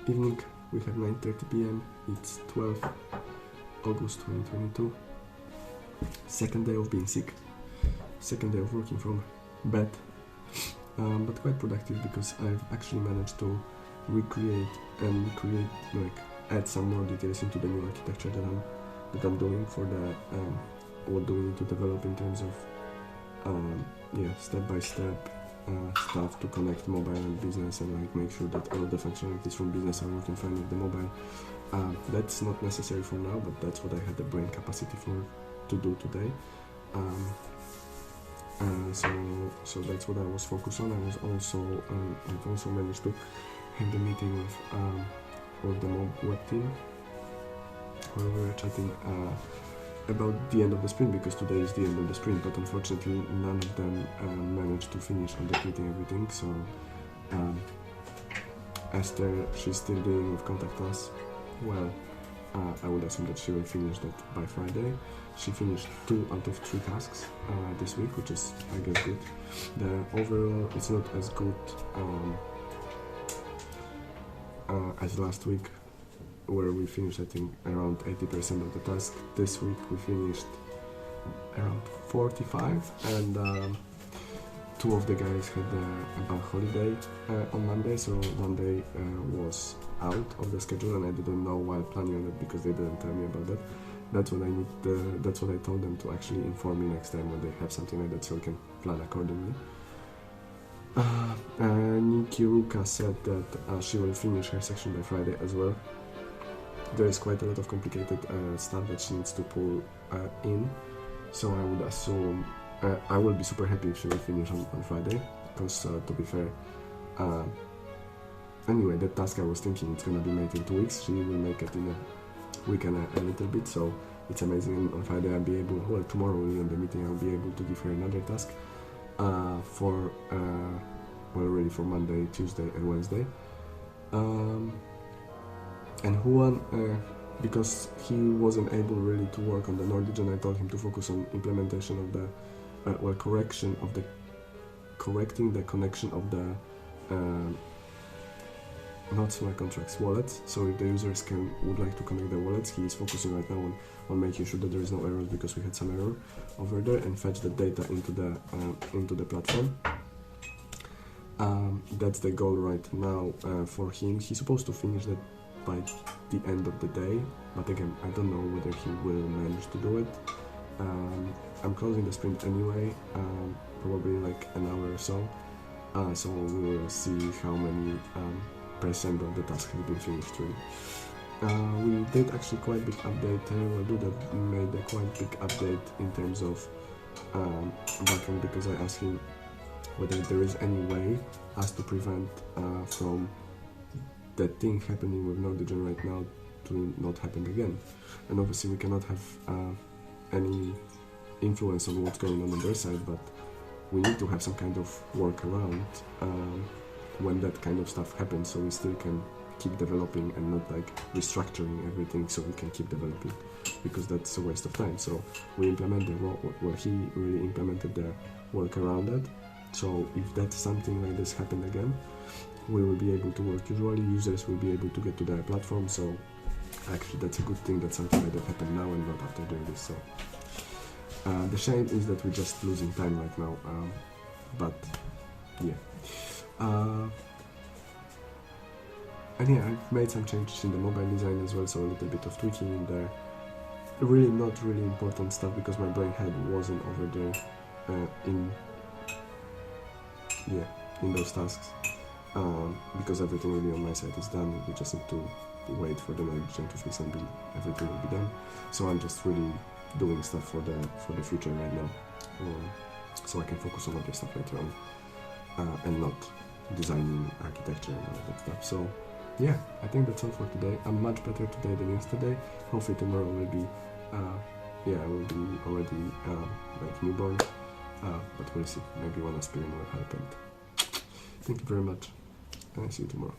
evening. We have 9:30 p.m. It's 12 August 2022. Second day of being sick. Second day of working from bed. But quite productive because I've actually managed to recreate and add some more details into the new architecture that I'm doing for the or doing to develop in terms of step-by-step stuff to connect mobile and business and like make sure that all of the functionalities from business are working fine with the mobile. That's not necessary for now, but that's what I had the brain capacity to do today. So that's what I was focused on. I've also managed to have the meeting with the web team where we were chatting about the end of the sprint, because today is the end of the sprint, but unfortunately none of them managed to finish on completing everything. So Esther, she's still dealing with Contact Us. Well, I would assume that she will finish that by Friday. She finished 2 out of 3 tasks this week, which is, I guess, good. The overall, it's not as good as last week, where we finished, I think, around 80% of the task. This week we finished around 45, and 2 of the guys had a bank holiday on Monday, so one day was out of the schedule, and I didn't know while planning on it because they didn't tell me about that. That's what I told them to actually inform me next time when they have something like that, so we can plan accordingly. Niki Ruka said that she will finish her section by Friday as well. There is quite a lot of complicated stuff that she needs to pull in, so I would assume I will be super happy if she will finish on Friday, because to be fair, anyway, that task I was thinking it's gonna be made in 2 weeks, she will make it in a week and a little bit, so it's amazing. And on Friday I'll be able, well, tomorrow in the meeting I'll be able to give her another task ready for Monday, Tuesday and Wednesday. And Juan, because he wasn't able really to work on the Nordigen, I told him to focus on implementation of the, correcting the connection of the not smart contracts, wallets. So if the users would like to connect their wallets, he is focusing right now on making sure that there is no errors, because we had some error over there, and fetch the data into the platform. That's the goal right now for him. He's supposed to finish that by the end of the day, but again, I don't know whether he will manage to do it. I'm closing the sprint anyway, probably like an hour or so, so we will see how many percent of the task has been finished really. We did actually quite big update. Duda made a quite big update in terms of backend, because I asked him whether there is any way as to prevent from that thing happening with Nordigen right now to not happen again. And obviously we cannot have any influence on what's going on their side, but we need to have some kind of workaround when that kind of stuff happens, so we still can keep developing and not like restructuring everything so we can keep developing, because that's a waste of time. So we implemented he really implemented the workaround that. So if that's something like this happened again, we will be able to work. Usually users will be able to get to their platform, so actually that's a good thing that something like that happened now and not after doing this. So the shame is that we're just losing time right now, but yeah. And yeah, I've made some changes in the mobile design as well, so a little bit of tweaking in there. Really not really important stuff, because my brain head wasn't over there in those tasks, because everything really on my side is done. We just need to wait for the Nordigen to fix and everything will be done. So I'm just really doing stuff for the future right now, so I can focus on other stuff later on, and not designing architecture and all that stuff. So yeah, I think that's all for today. I'm much better today than yesterday. Hopefully tomorrow will be I will be already like newborn, but we'll see. Maybe one aspirin will help. And thank you very much, and I'll see you tomorrow.